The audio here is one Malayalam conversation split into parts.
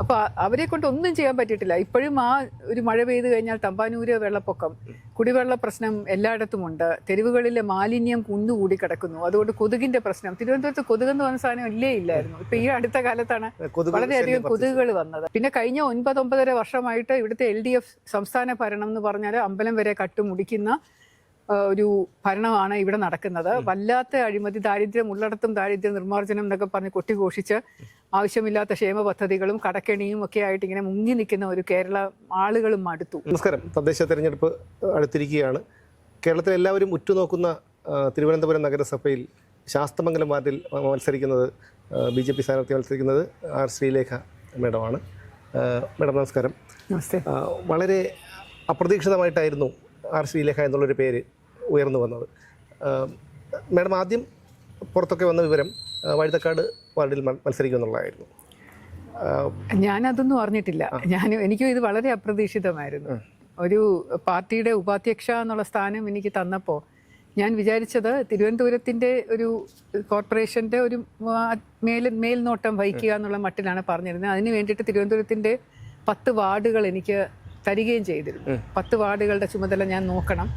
അപ്പോൾ അവരെ കൊണ്ട് ഒന്നും ചെയ്യാൻ പറ്റിയിട്ടില്ല. ഇപ്പോഴും ആ ഒരു മഴ പെയ്തു കഴിഞ്ഞാൽ തമ്പാനൂര് വെള്ളപ്പൊക്കം, കുടിവെള്ള പ്രശ്നം എല്ലായിടത്തുമുണ്ട്. തെരുവുകളിലെ മാലിന്യം കുന്നുകൂടി കിടക്കുന്നു. അതുകൊണ്ട് കൊതുകിന്റെ പ്രശ്നം, തിരുവനന്തപുരത്ത് കൊതുകെന്ന് പറഞ്ഞ സാധനം ഇല്ലായിരുന്നു. ഇപ്പൊ ഈ അടുത്ത കാലത്താണ് വളരെയധികം കൊതുകുകൾ വന്നത്. പിന്നെ കഴിഞ്ഞ 9-9.5 വർഷമായിട്ട് ഇവിടുത്തെ LDF സംസ്ഥാന ഭരണം എന്ന് പറഞ്ഞാൽ അമ്പലം വരെ കട്ടുമുടിക്കുന്ന ഒരു ഭരണമാണ് ഇവിടെ നടക്കുന്നത്. വല്ലാത്ത അഴിമതി, ദാരിദ്ര്യം ഉള്ളിടത്തും ദാരിദ്ര്യ നിർമ്മാർജ്ജനം എന്നൊക്കെ പറഞ്ഞ് കൊട്ടിഘോഷിച്ച് ആവശ്യമില്ലാത്ത ക്ഷേമ പദ്ധതികളും കടക്കെണിയും ഒക്കെ ആയിട്ട് ഇങ്ങനെ മുങ്ങി നിൽക്കുന്ന ഒരു കേരള ആളുകളും മടുത്തു. നമസ്കാരം. തദ്ദേശ തെരഞ്ഞെടുപ്പ് അടുത്തിരിക്കുകയാണ്. കേരളത്തിൽ എല്ലാവരും ഉറ്റുനോക്കുന്ന തിരുവനന്തപുരം നഗരസഭയിൽ ശാസ്തമംഗലം വാർഡിൽ മത്സരിക്കുന്നത് BJP സ്ഥാനാർത്ഥി മത്സരിക്കുന്നത് ആർ ശ്രീലേഖ മേഡമാണ്. മേഡം നമസ്കാരം. നമസ്തേ. വളരെ അപ്രതീക്ഷിതമായിട്ടായിരുന്നു ആർ ശ്രീലേഖ എന്നുള്ളൊരു പേര് ഉയർന്നു വന്നത്. മേഡം ആദ്യം പുറത്തൊക്കെ വന്ന വിവരം വഴുതക്കാട് വാർഡിൽ മത്സരിക്കുമെന്നുള്ളതായിരുന്നു. ഞാനതൊന്നും അറിഞ്ഞിട്ടില്ല. എനിക്കും ഇത് വളരെ അപ്രതീക്ഷിതമായിരുന്നു. ഒരു പാർട്ടിയുടെ ഉപാധ്യക്ഷ എന്നുള്ള സ്ഥാനം എനിക്ക് തന്നപ്പോൾ ഞാൻ വിചാരിച്ചത് തിരുവനന്തപുരത്തിൻ്റെ ഒരു കോർപ്പറേഷൻ്റെ ഒരു മേൽനോട്ടം വഹിക്കുക എന്നുള്ള മട്ടിലാണ് പറഞ്ഞിരുന്നത്. അതിന് വേണ്ടിയിട്ട് തിരുവനന്തപുരത്തിൻ്റെ 10 വാർഡുകൾ എനിക്ക് തരികയും ചെയ്തിരുന്നു. 10 വാർഡുകളുടെ ചുമതല ഞാൻ നോക്കണം.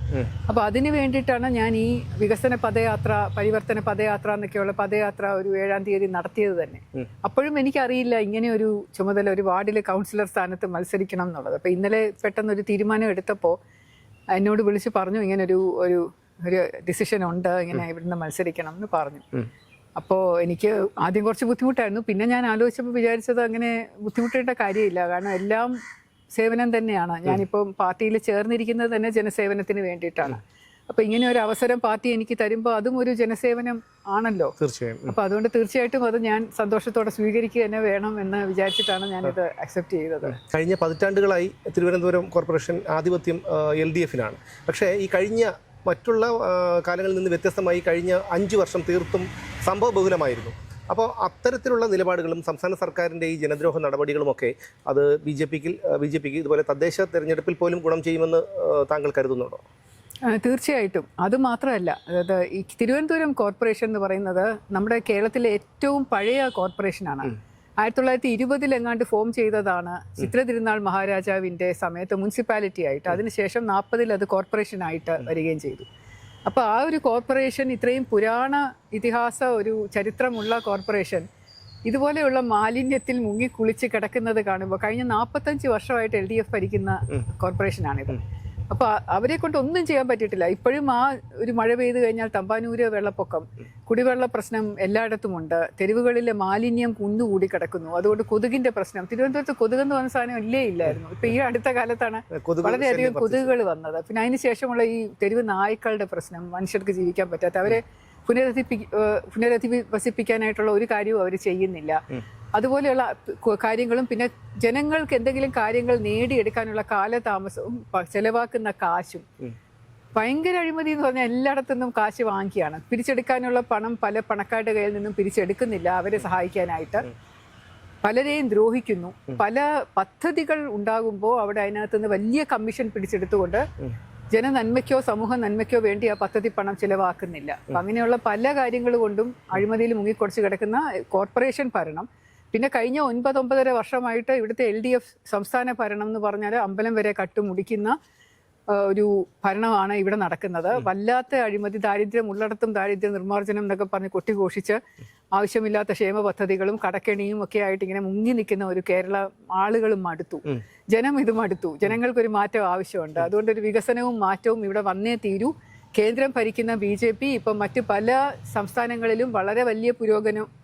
അപ്പോൾ അതിന് വേണ്ടിയിട്ടാണ് ഞാൻ ഈ വികസന പദയാത്ര, പരിവർത്തന പദയാത്ര എന്നൊക്കെയുള്ള പദയാത്ര ഒരു 7-ാം തീയതി നടത്തിയത് തന്നെ. അപ്പോഴും എനിക്കറിയില്ല ഇങ്ങനെ ഒരു ചുമതല, ഒരു വാർഡിലെ കൗൺസിലർ സ്ഥാനത്ത് മത്സരിക്കണം എന്നുള്ളത്. അപ്പോൾ ഇന്നലെ പെട്ടെന്നൊരു തീരുമാനം എടുത്തപ്പോൾ എന്നോട് വിളിച്ച് പറഞ്ഞു ഇങ്ങനെ ഒരു ഡിസിഷൻ ഉണ്ട്, ഇങ്ങനെ ഇവിടുന്ന് മത്സരിക്കണം എന്ന് പറഞ്ഞു. അപ്പോൾ എനിക്ക് ആദ്യം കുറച്ച് ബുദ്ധിമുട്ടായിരുന്നു. പിന്നെ ഞാൻ ആലോചിച്ചപ്പോൾ വിചാരിച്ചത് അങ്ങനെ ബുദ്ധിമുട്ടേണ്ട കാര്യമില്ല. കാരണം എല്ലാം സേവനം തന്നെയാണ്. ഞാനിപ്പം പാർട്ടിയിൽ ചേർന്നിരിക്കുന്നത് തന്നെ ജനസേവനത്തിന് വേണ്ടിയിട്ടാണ്. അപ്പോൾ ഇങ്ങനെ ഒരു അവസരം പാർട്ടി എനിക്ക് തരുമ്പോൾ അതും ഒരു ജനസേവനം ആണല്ലോ. തീർച്ചയായും. അപ്പോൾ അതുകൊണ്ട് തീർച്ചയായിട്ടും അത് ഞാൻ സന്തോഷത്തോടെ സ്വീകരിക്കുക തന്നെ വേണം എന്ന് വിചാരിച്ചിട്ടാണ് ഞാനിത് അക്സെപ്റ്റ് ചെയ്തത്. കഴിഞ്ഞ പതിറ്റാണ്ടുകളായി തിരുവനന്തപുരം കോർപ്പറേഷൻ ആധിപത്യം LDFനാണ്. പക്ഷേ ഈ കഴിഞ്ഞ മറ്റുള്ള കാലങ്ങളിൽ നിന്ന് വ്യത്യസ്തമായി കഴിഞ്ഞ 5 വർഷം തീർത്തും സംഭവബഹുലമായിരുന്നു. അപ്പോൾ അത്തരത്തിലുള്ള നിലപാടുകളും സംസ്ഥാന സർക്കാരിൻ്റെ ഈ ജനദ്രോഹ നടപടികളുമൊക്കെ അത് BJPക്ക് ഇതുപോലെ തദ്ദേശ തെരഞ്ഞെടുപ്പിൽ പോലും ഗുണം ചെയ്യുമെന്ന് താങ്കൾ കരുതുന്നുണ്ടോ? തീർച്ചയായിട്ടും. അത് മാത്രമല്ല, അതായത് ഈ തിരുവനന്തപുരം കോർപ്പറേഷൻ എന്ന് പറയുന്നത് നമ്മുടെ കേരളത്തിലെ ഏറ്റവും പഴയ കോർപ്പറേഷനാണ്. 1920 എങ്ങാണ്ട് ഫോം ചെയ്തതാണ്. ചിത്രതിരുനാൾ മഹാരാജാവിൻ്റെ സമയത്ത് മുനിസിപ്പാലിറ്റി ആയിട്ട്, അതിനുശേഷം 40 അത് കോർപ്പറേഷനായിട്ട് വരികയും ചെയ്തു. അപ്പോൾ ആ ഒരു കോർപ്പറേഷൻ, ഇത്രയും പുരാണ ഇതിഹാസ ഒരു ചരിത്രമുള്ള കോർപ്പറേഷൻ ഇതുപോലെയുള്ള മാലിന്യത്തിൽ മുങ്ങിക്കുളിച്ച് കിടക്കുന്നത് കാണുമ്പോൾ, കഴിഞ്ഞ 45 വർഷമായിട്ട് LDF ഭരിക്കുന്ന കോർപ്പറേഷനാണിത്. അപ്പോൾ അവരെ കൊണ്ട് ഒന്നും ചെയ്യാൻ പറ്റിയിട്ടില്ല. ഇപ്പോഴും ആ ഒരു മഴ പെയ്തു കഴിഞ്ഞാൽ തമ്പാനൂര് വെള്ളപ്പൊക്കം, കുടിവെള്ള പ്രശ്നം എല്ലായിടത്തുമുണ്ട്. തെരുവുകളിലെ മാലിന്യം കുന്നുകൂടി കിടക്കുന്നു. അതുകൊണ്ട് കൊതുകിന്റെ പ്രശ്നം, തിരുവനന്തപുരത്ത് കൊതുകെന്ന് പറഞ്ഞ സാധനം ഇല്ലായിരുന്നു. ഇപ്പൊ ഈ അടുത്ത കാലത്താണ് വളരെയധികം കൊതുകുകൾ വന്നത്. പിന്നെ അതിന് ശേഷമുള്ള ഈ തെരുവ് നായ്ക്കളുടെ പ്രശ്നം, മനുഷ്യർക്ക് ജീവിക്കാൻ പറ്റാത്ത, അവരെ പുനരധിവസിപ്പിക്കാനായിട്ടുള്ള ഒരു കാര്യവും അവർ ചെയ്യുന്നില്ല. അതുപോലെയുള്ള കാര്യങ്ങളും, പിന്നെ ജനങ്ങൾക്ക് എന്തെങ്കിലും കാര്യങ്ങൾ നേടിയെടുക്കാനുള്ള കാലതാമസവും ചെലവാക്കുന്ന കാശും, ഭയങ്കര അഴിമതി എന്ന് പറഞ്ഞാൽ എല്ലായിടത്തുനിന്നും കാശ് വാങ്ങിക്കുകയാണ്. പിരിച്ചെടുക്കാനുള്ള പണം പല പണക്കാരുടെ കയ്യിൽ നിന്നും പിരിച്ചെടുക്കുന്നില്ല. അവരെ സഹായിക്കാനായിട്ട് പലരെയും ദ്രോഹിക്കുന്നു. പല പദ്ധതികൾ ഉണ്ടാകുമ്പോൾ അവിടെ അതിനകത്തുനിന്ന് വലിയ കമ്മീഷൻ പിടിച്ചെടുത്തുകൊണ്ട് ജനനന്മയ്ക്കോ സമൂഹ നന്മയ്ക്കോ വേണ്ടി ആ പദ്ധതി പണം ചിലവാക്കുന്നില്ല. അപ്പം അങ്ങനെയുള്ള പല കാര്യങ്ങൾ കൊണ്ടും അഴിമതിയിൽ മുങ്ങിക്കുറച്ച് കിടക്കുന്ന കോർപ്പറേഷൻ ഭരണം. പിന്നെ കഴിഞ്ഞ 9-9.5 വർഷമായിട്ട് ഇവിടുത്തെ LDF സംസ്ഥാന ഭരണം എന്ന് പറഞ്ഞാൽ അമ്പലം വരെ കട്ടുമുടിക്കുന്ന ഒരു ഭരണമാണ് ഇവിടെ നടക്കുന്നത്. വല്ലാത്ത അഴിമതി, ദാരിദ്ര്യം ഉള്ളിടത്തും ദാരിദ്ര്യ നിർമ്മാർജ്ജനം എന്നൊക്കെ പറഞ്ഞ് കൊട്ടിഘോഷിച്ച് ആവശ്യമില്ലാത്ത ക്ഷേമ പദ്ധതികളും കടക്കെണിയും ഒക്കെ ആയിട്ട് ഇങ്ങനെ മുങ്ങി നിൽക്കുന്ന ഒരു കേരള ആളുകളും മടുത്തു. ജനം ഇത് മടുത്തു. ജനങ്ങൾക്കൊരു മാറ്റം ആവശ്യമുണ്ട്. അതുകൊണ്ട് ഒരു വികസനവും മാറ്റവും ഇവിടെ വന്നേ തീരൂ. കേന്ദ്രം ഭരിക്കുന്ന BJP ഇപ്പം മറ്റ് പല സംസ്ഥാനങ്ങളിലും വളരെ വലിയ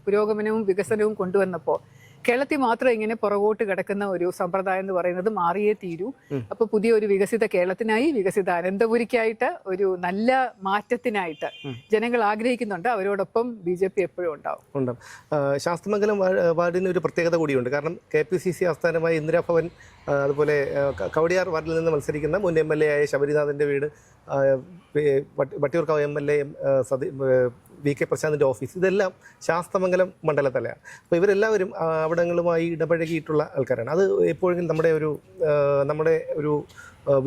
പുരോഗമനവും വികസനവും കൊണ്ടുവന്നപ്പോൾ കേരളത്തിൽ മാത്രം ഇങ്ങനെ പുറകോട്ട് കിടക്കുന്ന ഒരു സമ്പ്രദായം എന്ന് പറയുന്നത് മാറിയേ തീരൂ. അപ്പോൾ പുതിയ ഒരു വികസിത കേരളത്തിനായി, വികസിത അനന്തപുരിക്കായിട്ട്, ഒരു നല്ല മാറ്റത്തിനായിട്ട് ജനങ്ങൾ ആഗ്രഹിക്കുന്നുണ്ട്. അവരോടൊപ്പം BJP എപ്പോഴും ഉണ്ടാവും. ശാസ്തമംഗലം വാർഡിന് ഒരു പ്രത്യേകത കൂടിയുണ്ട്. കാരണം KPCC ആസ്ഥാനമായ ഇന്ദിരാഭവൻ, അതുപോലെ കവടിയാർ വാർഡിൽ നിന്ന് മത്സരിക്കുന്ന മുൻ MLA ആയ ശബരിനാഥൻ്റെ വീട്, വട്ടിയൂർക്കാവ് MLA VK പ്രശാന്തിൻ്റെ ഓഫീസ്, ഇതെല്ലാം ശാസ്തമംഗലം മണ്ഡലത്തിലാണ്. അപ്പോൾ ഇവരെല്ലാവരും അവിടങ്ങളുമായി ഇടപഴകിയിട്ടുള്ള ആൾക്കാരാണ്. അത് എപ്പോഴും നമ്മുടെ ഒരു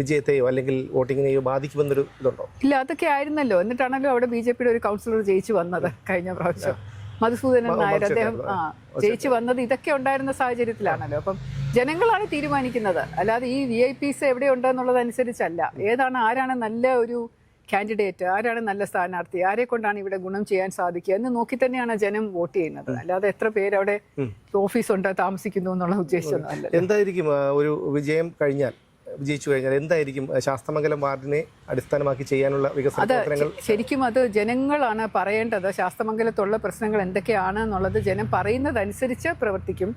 വിജയത്തെയോ അല്ലെങ്കിൽ വോട്ടിങ്ങിനെയോ ബാധിക്കുമെന്നൊരു ഇതുണ്ടോ? ഇല്ല, അതൊക്കെ ആയിരുന്നല്ലോ. എന്നിട്ടാണല്ലോ അവിടെ BJPയുടെ ഒരു കൗൺസിലർ ജയിച്ചു വന്നത് കഴിഞ്ഞ പ്രാവശ്യം. മധുസൂദനൻ നായർ അദ്ദേഹം ജയിച്ചു വന്നത് ഇതൊക്കെ ഉണ്ടായിരുന്ന സാഹചര്യത്തിലാണല്ലോ. അപ്പം ജനങ്ങളാണ് തീരുമാനിക്കുന്നത്, അല്ലാതെ ഈ VIPs എവിടെ ഉണ്ടെന്നുള്ളതനുസരിച്ചല്ല. ആരാണ് നല്ല ഒരു കാൻഡിഡേറ്റ്, ആരാണ് നല്ല സ്ഥാനാർത്ഥി, ആരെ കൊണ്ടാണ് ഇവിടെ ഗുണം ചെയ്യാൻ സാധിക്കുക എന്ന് നോക്കി തന്നെയാണ് ജനം വോട്ട് ചെയ്യുന്നത്. അല്ലാതെ എത്ര പേര് അവിടെ ഓഫീസ് ഉണ്ട് താമസിക്കുന്നു എന്നുള്ള ഉദ്ദേശമൊന്നും അല്ല. എന്തായിരിക്കും ഒരു വിജയിച്ചു കഴിഞ്ഞാൽ എന്തായിരിക്കും ശാസ്തമംഗലം വാർഡിനെ അടിസ്ഥാനമാക്കി ചെയ്യാനുള്ള വികസന പ്രവർത്തനങ്ങൾ? ശരിക്കും അത് ജനങ്ങളാണ് പറയേണ്ടത്. ശാസ്തമംഗലത്തുള്ള പ്രശ്നങ്ങൾ എന്തൊക്കെയാണ് എന്നുള്ളത് ജനം പറയുന്നതനുസരിച്ച് പ്രവർത്തിക്കും,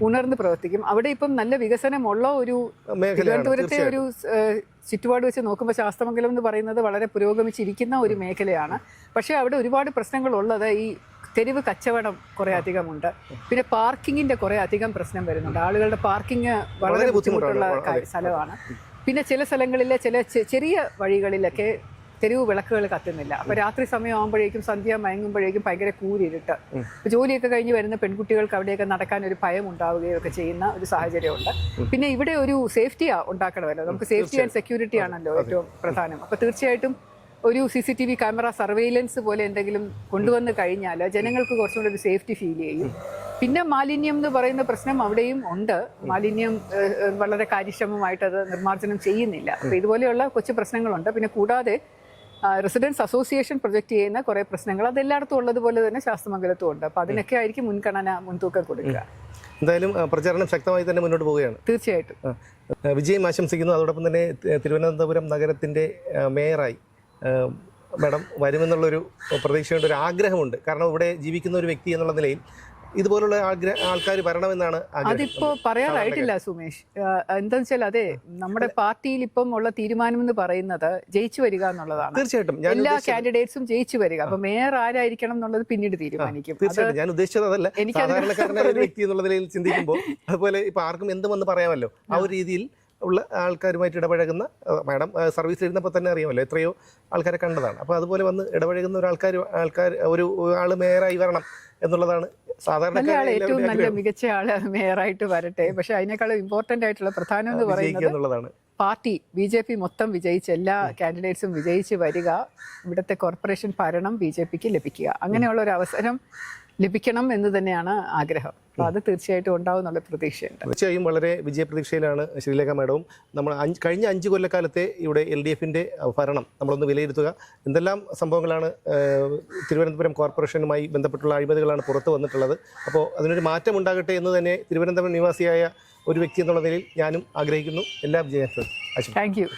ഉണർന്ന് പ്രവർത്തിക്കും. അവിടെ ഇപ്പം നല്ല വികസനമുള്ള ഒരു തിരുവനന്തപുരത്തെ ഒരു ചുറ്റുപാട് വെച്ച് നോക്കുമ്പോൾ ശാസ്തമംഗലം എന്ന് പറയുന്നത് വളരെ പുരോഗമിച്ചിരിക്കുന്ന ഒരു മേഖലയാണ്. പക്ഷേ അവിടെ ഒരുപാട് പ്രശ്നങ്ങളുള്ളത് ഈ തെരുവ് കച്ചവടം കുറേ അധികമുണ്ട്. പിന്നെ പാർക്കിങ്ങിന്റെ കുറേ അധികം പ്രശ്നം വരുന്നുണ്ട്. ആളുകളുടെ പാർക്കിംഗ് വളരെ ബുദ്ധിമുട്ടുള്ള സ്ഥലമാണ്. പിന്നെ ചില സ്ഥലങ്ങളിലെ ചെറിയ വഴികളിലൊക്കെ തെരുവ് വിളക്കുകൾ കത്തുന്നില്ല. അപ്പൊ രാത്രി സമയമാകുമ്പോഴേക്കും സന്ധ്യ മയങ്ങുമ്പോഴേക്കും ഭയങ്കര കൂരിരുട്ട്. ജോലിയൊക്കെ കഴിഞ്ഞ് വരുന്ന പെൺകുട്ടികൾക്ക് അവിടെയൊക്കെ നടക്കാൻ ഒരു ഭയം ഉണ്ടാവുകയും ഒക്കെ ചെയ്യുന്ന ഒരു സാഹചര്യമുണ്ട്. പിന്നെ ഇവിടെ ഒരു സേഫ്റ്റി ഉണ്ടാക്കണമല്ലോ. നമുക്ക് സേഫ്റ്റി ആൻഡ് സെക്യൂരിറ്റി ആണല്ലോ ഏറ്റവും പ്രധാനം. അപ്പൊ തീർച്ചയായിട്ടും ഒരു CCTV ക്യാമറ സർവെയിലൻസ് പോലെ എന്തെങ്കിലും കൊണ്ടുവന്ന് കഴിഞ്ഞാൽ ജനങ്ങൾക്ക് കുറച്ചും കൂടി ഒരു സേഫ്റ്റി ഫീൽ ചെയ്യും. പിന്നെ മാലിന്യം എന്ന് പറയുന്ന പ്രശ്നം അവിടെയും ഉണ്ട്. മാലിന്യം വളരെ കാര്യക്ഷമമായിട്ട് അത് നിർമ്മാർജ്ജനം ചെയ്യുന്നില്ല. അപ്പോൾ ഇതുപോലെയുള്ള കൊച്ചു പ്രശ്നങ്ങളുണ്ട്. പിന്നെ കൂടാതെ റെസിഡൻസ് അസോസിയേഷൻ പ്രൊജക്റ്റ് ചെയ്യുന്ന കുറേ പ്രശ്നങ്ങൾ അതെല്ലായിടത്തും ഉള്ളതുപോലെ തന്നെ ശാസ്തമംഗലത്തും ഉണ്ട്. അപ്പോൾ അതിനൊക്കെ ആയിരിക്കും മുൻതൂക്കം കൊടുക്കുക. എന്തായാലും പ്രചാരണം ശക്തമായി തന്നെ മുന്നോട്ട് പോവുകയാണ്. തീർച്ചയായിട്ടും വിജയം ആശംസിക്കുന്നു. അതോടൊപ്പം തന്നെ തിരുവനന്തപുരം നഗരത്തിൻ്റെ മേയറായി മാഡം വരുമെന്നുള്ളൊരു പ്രതീക്ഷയുണ്ട്, ഒരു ആഗ്രഹമുണ്ട്. കാരണം ഇവിടെ ജീവിക്കുന്ന ഒരു വ്യക്തി എന്നുള്ള നിലയിൽ ഇതുപോലുള്ള ആൾക്കാർ വരണമെന്നാണ്. അതിപ്പോ പറയാറായിട്ടില്ല സുമേഷ്. എന്താന്ന് വെച്ചാൽ അതെ, നമ്മുടെ പാർട്ടിയിൽ ഇപ്പം ഉള്ള തീരുമാനം എന്ന് പറയുന്നത് ജയിച്ചു വരിക എന്നുള്ളതാണ്. തീർച്ചയായിട്ടും എല്ലാ കാൻഡിഡേറ്റ്സും ജയിച്ചു വരിക. അപ്പൊ മേയർ ആരായിരിക്കണം എന്നുള്ളത് പിന്നീട് തീരുമാനിക്കും. തീർച്ചയായിട്ടും ഞാൻ ഉദ്ദേശിച്ചത് അതല്ല, സാധാരണക്കാരനായ ഒരു വ്യക്തി എന്നുള്ള നിലയിൽ ചിന്തിക്കുമ്പോൾ അതുപോലെ ഇപ്പൊ ആർക്കും എന്തുമെന്ന് പറയാമല്ലോ. ആ ഒരു രീതിയിൽ ഉള്ള ആൾക്കാരുമായിട്ട് ഇടപഴകുന്ന മാഡം സർവീസിൽ ഇരുന്നപ്പോൾ തന്നെ അറിയാമല്ലോ, എത്രയോ ആൾക്കാരെ കണ്ടതാണ്. അപ്പോൾ അതുപോലെ വന്ന് ഇടപഴകുന്ന ഒരു ആൾ മേയറായി വരണം എന്നുള്ളതാണ് സാധാരണ. ഏറ്റവും നല്ല മികച്ച ആള് മേയറായിട്ട് വരട്ടെ. പക്ഷെ അതിനേക്കാളും ഇമ്പോർട്ടന്റ് ആയിട്ടുള്ള പ്രധാനം എന്ന് പറയുന്നത് പാർട്ടി BJP മൊത്തം വിജയിച്ച് എല്ലാ കാൻഡിഡേറ്റ്സും വിജയിച്ച് വരിക, ഇവിടുത്തെ കോർപ്പറേഷൻ ഭരണം BJPക്ക് ലഭിക്കുക. അങ്ങനെയുള്ള ഒരു അവസരം ലഭിക്കണം എന്ന് തന്നെയാണ് ആഗ്രഹം. അപ്പോൾ അത് തീർച്ചയായിട്ടും ഉണ്ടാവും എന്നുള്ള പ്രതീക്ഷയുണ്ട്. തീർച്ചയായും വളരെ വിജയപ്രതീക്ഷയിലാണ് ശ്രീലേഖ മാഡവും. നമ്മൾ കഴിഞ്ഞ 5 കൊല്ലക്കാലത്തെ ഇവിടെ LDFന്റെ ഭരണം നമ്മളൊന്ന് വിലയിരുത്തുക. എന്തെല്ലാം സംഭവങ്ങളാണ് തിരുവനന്തപുരം കോർപ്പറേഷനുമായി ബന്ധപ്പെട്ടുള്ള അഴിമതികളാണ് പുറത്തു വന്നിട്ടുള്ളത്. അപ്പോൾ അതിനൊരു മാറ്റം ഉണ്ടാകട്ടെ എന്ന് തന്നെ തിരുവനന്തപുരം നിവാസിയായ ഒരു വ്യക്തി എന്നുള്ള നിലയിൽ ഞാനും ആഗ്രഹിക്കുന്നു. എല്ലാ വിജയാശംസകളും. Thank you.